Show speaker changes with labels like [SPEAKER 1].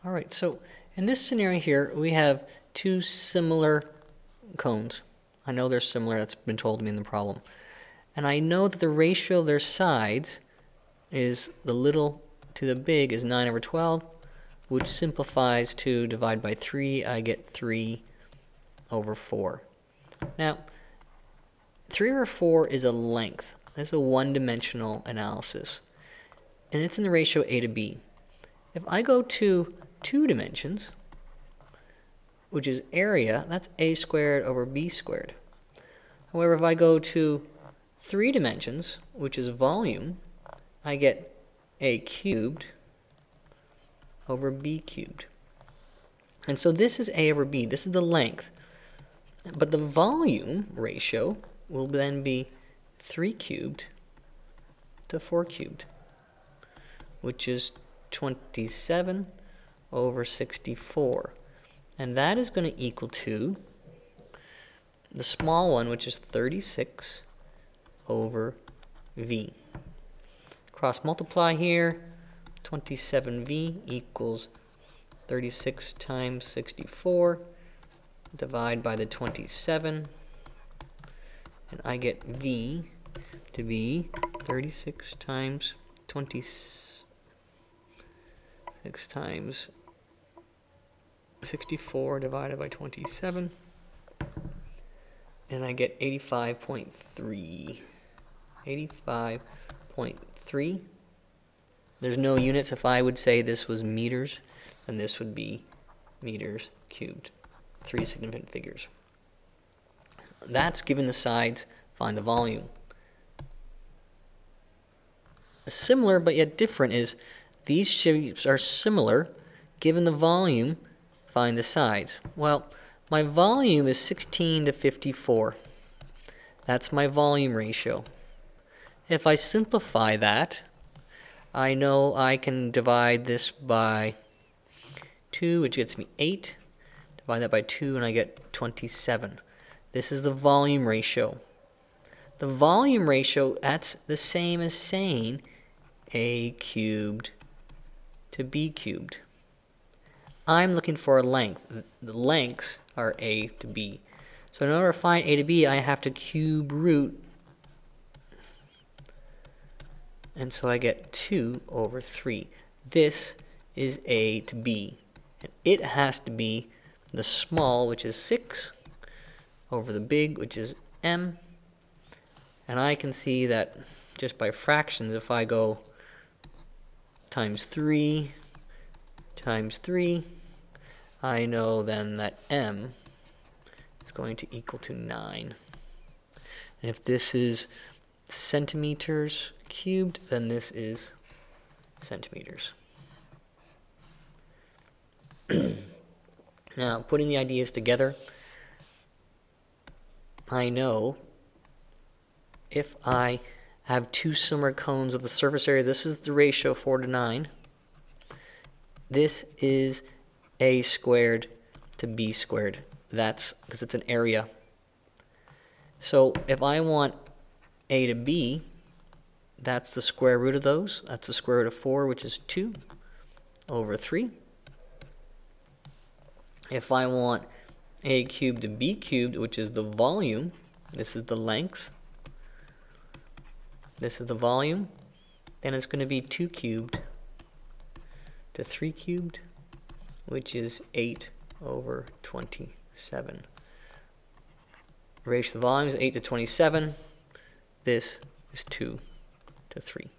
[SPEAKER 1] All right, so in this scenario here, we have two similar cones. I know they're similar, that's been told to me in the problem. And I know that the ratio of their sides is the little to the big is 9 over 12, which simplifies to divide by 3. I get 3 over 4. Now, 3 over 4 is a length. That's a one-dimensional analysis. And it's in the ratio A to B. If I go to 2 dimensions, which is area, that's A squared over B squared. However, if I go to 3 dimensions, which is volume, I get A cubed over B cubed. And so this is A over B. This is the length. But the volume ratio will then be 3 cubed to 4 cubed, which is 27 over 64. And that is going to equal to the small one, which is 36 over V. Cross multiply here, 27V equals 36 times 64, divide by the 27, and I get V to be 36 times 26 times 64 divided by 27, and I get 85.3. 85.3. There's no units. If I would say this was meters, then this would be meters cubed. 3 significant figures. That's given the sides, find the volume. Similar but yet different is these shapes are similar. Given the volume, find the sides. Well, my volume is 16 to 54. That's my volume ratio. If I simplify that, I know I can divide this by 2, which gets me 8. Divide that by 2, and I get 27. This is the volume ratio. The volume ratio, that's the same as saying A cubed to B cubed. I'm looking for a length. The lengths are A to B. So in order to find A to B, I have to cube root. And so I get 2 over 3. This is A to B. And it has to be the small, which is 6, over the big, which is M. And I can see that just by fractions, if I go times 3 times 3, I know then that M is going to equal to 9. And if this is centimeters cubed, then this is centimeters. Now, putting the ideas together, I know if I have two similar cones with the surface area, this is the ratio 4 to 9. This is A squared to B squared. That's because it's an area. So if I want A to B, that's the square root of those. That's the square root of 4, which is 2 over 3. If I want A cubed to B cubed, which is the volume, this is the length, this is the volume, then it's going to be 2 cubed to 3 cubed, which is 8 over 27. The ratio of the volume is 8 to 27. This is 2 to 3.